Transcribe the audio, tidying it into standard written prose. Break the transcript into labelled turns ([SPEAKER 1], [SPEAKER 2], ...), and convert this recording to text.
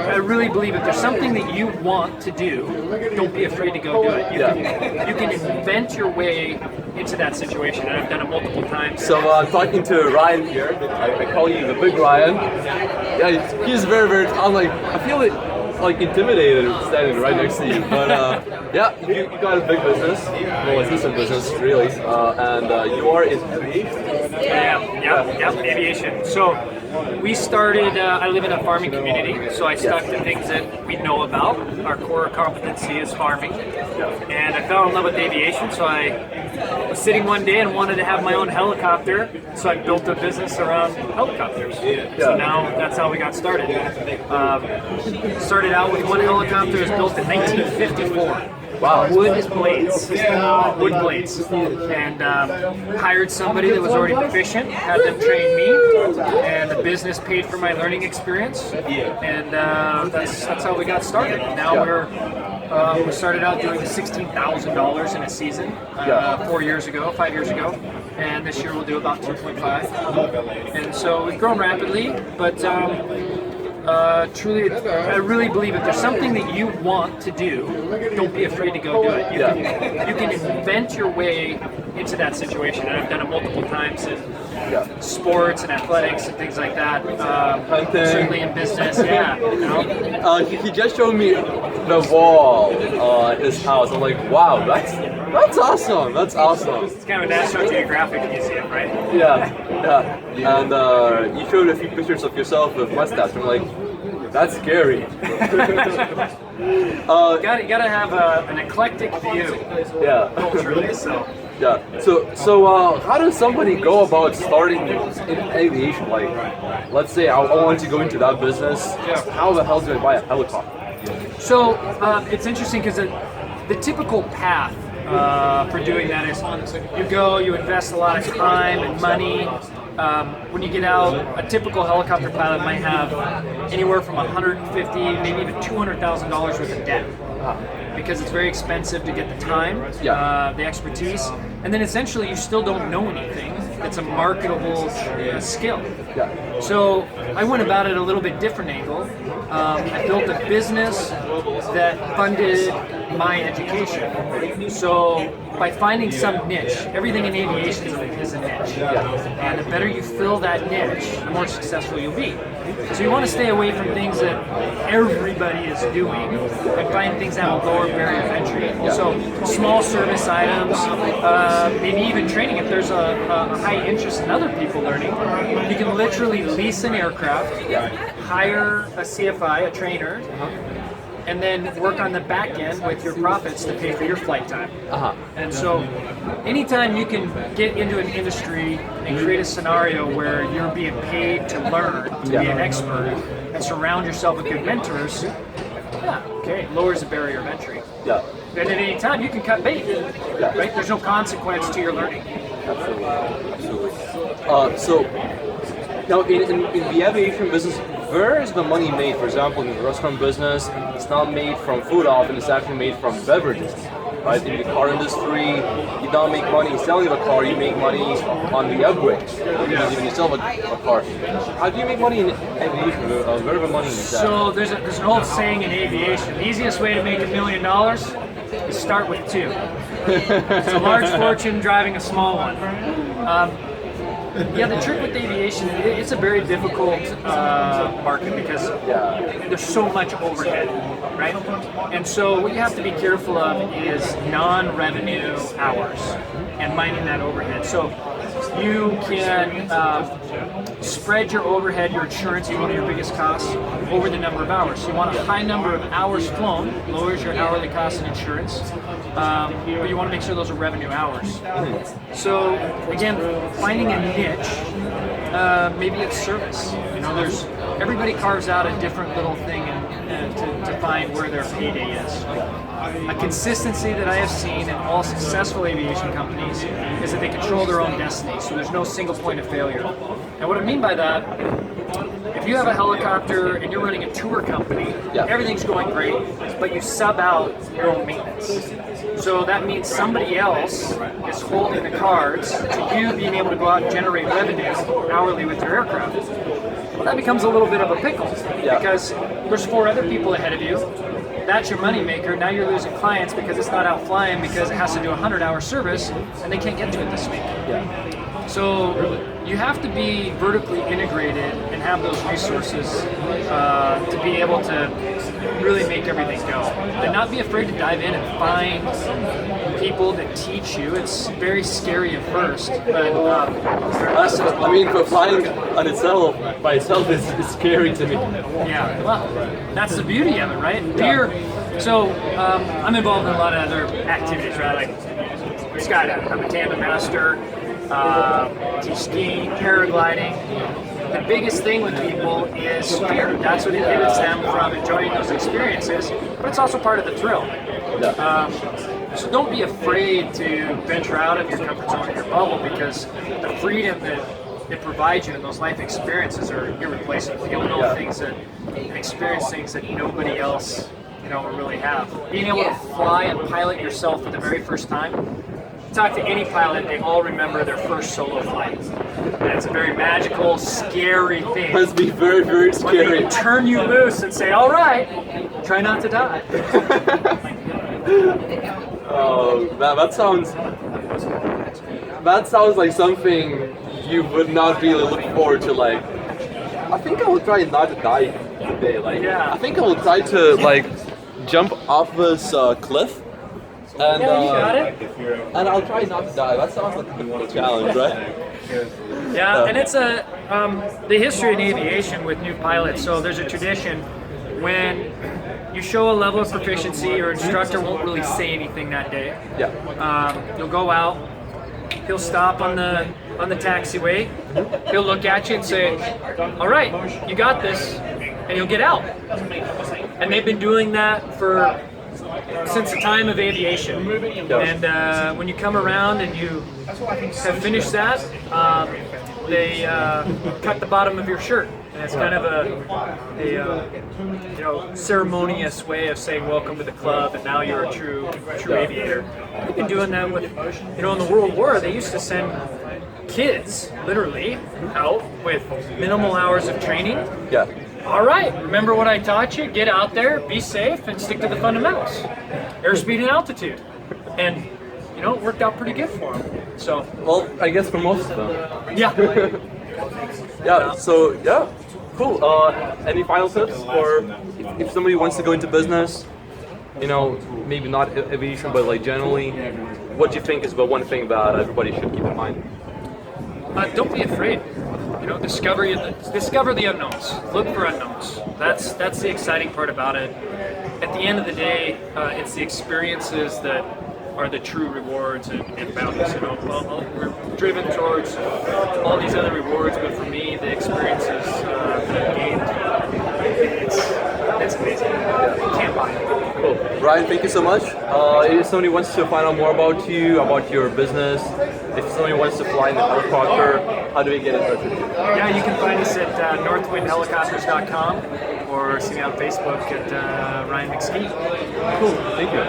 [SPEAKER 1] I really believe if there's something that you want to do, don't be afraid to go do it. You can invent your way into that situation, and I've done it multiple times.
[SPEAKER 2] So talking to Ryan here, I call you the big Ryan. Yeah, he's very, very. I'm like, I feel like intimidated standing right next to you, but yeah, you got a big business, well, a decent business, really, and you are in aviation.
[SPEAKER 1] Yeah, aviation. So we started, I live in a farming community, so I stuck to things that we know about. Our core competency is farming. And I fell in love with aviation, so I was sitting one day and wanted to have my own helicopter, so I built a business around helicopters. So now that's how we got started. Started out with one helicopter, was built in 1954.
[SPEAKER 2] Wow.
[SPEAKER 1] Wood blades, and hired somebody that was already proficient, had them train me, and the business paid for my learning experience, and that's how we got started. Now we started out doing $16,000 in a season 5 years ago, and this year we'll do about 2.5, and so we've grown rapidly, but truly, I really believe if there's something that you want to do, don't be afraid to go do it. You can invent your way into that situation, and I've done it multiple times in sports and athletics and things like that. Certainly in business,
[SPEAKER 2] He just showed me the wall at his house. I'm like, wow, that's awesome. That's awesome.
[SPEAKER 1] It's kind of a National Geographic museum, right?
[SPEAKER 2] Yeah. And you showed a few pictures of yourself with mustache. I'm like, that's scary.
[SPEAKER 1] You gotta have an eclectic view. Culturally, so.
[SPEAKER 2] Yeah. So how does somebody go about starting in aviation? Like, let's say I want to go into that business. How the hell do I buy a helicopter?
[SPEAKER 1] So it's interesting because the typical path for doing that is you invest a lot of time and money. When you get out, a typical helicopter pilot might have anywhere from $150, maybe even $200,000 worth of debt. Because it's very expensive to get the time, the expertise, and then essentially you still don't know anything. It's a marketable skill. So I went about it a little bit different angle. I built a business that funded my education. So by finding some niche, everything in aviation is a niche. And the better you fill that niche, the more successful you'll be. So you want to stay away from things that everybody is doing and find things that have a lower barrier of entry. So small service items, maybe even training. If there's a high interest in other people learning, you can literally lease an aircraft, hire a CFI, a trainer, and then work on the back end with your profits to pay for your flight time. And so anytime you can get into an industry and create a scenario where you're being paid to learn, to be an expert, and surround yourself with good mentors, lowers the barrier of entry. And at any time you can cut bait, right? There's no consequence to your learning.
[SPEAKER 2] Absolutely. So now in the aviation business, where is the money made? For example, in the restaurant business, it's not made from food often, it's actually made from beverages. Right? In the car industry, you don't make money selling a car, you make money on the upgrades. Because when you sell a car. How do you make money in aviation? Where the money is that?
[SPEAKER 1] So there's an old saying in aviation, the easiest way to make $1 million is start with two. It's a large fortune driving a small one. The trick with aviation, it's a very difficult market because there's so much overhead, right? And so what you have to be careful of is non-revenue hours and minding that overhead. So you can spread your overhead, your insurance is one of your biggest costs, over the number of hours. So you want a high number of hours flown, lowers your hourly cost and insurance, but you want to make sure those are revenue hours. So again, finding a niche, maybe it's service. Everybody carves out a different little thing to find where their payday is. A consistency that I have seen in all successful aviation companies is that they control their own destiny, so there's no single point of failure. And what I mean by that, if you have a helicopter and you're running a tour company, everything's going great, but you sub out your own maintenance. So that means somebody else is holding the cards to you being able to go out and generate revenue hourly with your aircraft. well, that becomes a little bit of a pickle
[SPEAKER 2] Yeah.
[SPEAKER 1] because there's 4 other people ahead of you. That's your moneymaker. Now you're losing clients because it's not out flying because it has to do a 100-hour service and they can't get to it this week.
[SPEAKER 2] Yeah.
[SPEAKER 1] So you have to be vertically integrated and have those resources to be able to really make everything go. And not be afraid to dive in and find people that teach you. It's very scary at first, but there are lessons.
[SPEAKER 2] I mean, for flying on itself, by itself, is scary to me.
[SPEAKER 1] Yeah, well, that's the beauty of it, right? So I'm involved in a lot of other activities, right? Like skydiving. I'm a tandem master, teach skiing, paragliding. The biggest thing with people is fear. That's what inhibits them from enjoying those experiences, but it's also part of the thrill. So don't be afraid to venture out of your comfort zone and your bubble because the freedom that it provides you in those life experiences are irreplaceable. You'll know things that and experience things that nobody else will really have. Being able to fly and pilot yourself for the very first time. Talk to any pilot, they all remember their first solo flight. And it's a very magical, scary thing.
[SPEAKER 2] It must be very, very
[SPEAKER 1] When
[SPEAKER 2] scary.
[SPEAKER 1] they turn you loose and say, all right, try not to die.
[SPEAKER 2] Oh, that sounds like something you would not really look forward to. Like, I think I will try not to die today. Like,
[SPEAKER 1] Yeah.
[SPEAKER 2] I think I will try to like jump off this cliff. And,
[SPEAKER 1] Yeah, you got it.
[SPEAKER 2] And I'll try not to die. That sounds like a challenge, right?
[SPEAKER 1] Yeah, and it's the history in aviation with new pilots. So there's a tradition when you show a level of proficiency, your instructor won't really say anything that day.
[SPEAKER 2] Yeah.
[SPEAKER 1] You'll go out. He'll stop on the taxiway. He'll look at you and say, "All right, you got this," and you'll get out. And they've been doing that since the time of aviation. And when you come around and you have finished that, they cut the bottom of your shirt. And it's kind of a ceremonious way of saying welcome to the club, and now you're a true aviator. We've been doing that with, in the World War, they used to send kids, literally, out with minimal hours of training.
[SPEAKER 2] Yeah.
[SPEAKER 1] All right, remember what I taught you? Get out there, be safe, and stick to the fundamentals. Airspeed and altitude. And, it worked out pretty good for them. So,
[SPEAKER 2] Well, I guess for most of them.
[SPEAKER 1] yeah.
[SPEAKER 2] Yeah. So yeah, cool. Any final tips for if somebody wants to go into business? Maybe not aviation, but like generally, what do you think is the one thing that everybody should keep in mind?
[SPEAKER 1] Don't be afraid. Discover the unknowns. Look for unknowns. That's the exciting part about it. At the end of the day, it's the experiences that are the true rewards and bounties. We're driven towards all these other rewards, but for me, the experiences that I've gained, it's amazing. You can't buy it.
[SPEAKER 2] Cool. Ryan, thank you so much. If somebody wants to find out more about you, about your business, if somebody wants to fly in the helicopter, how do we get in touch with you?
[SPEAKER 1] Yeah, you can find us at northwindhelicopters.com or see me on Facebook at Ryan McSkee.
[SPEAKER 2] Cool. Thank you.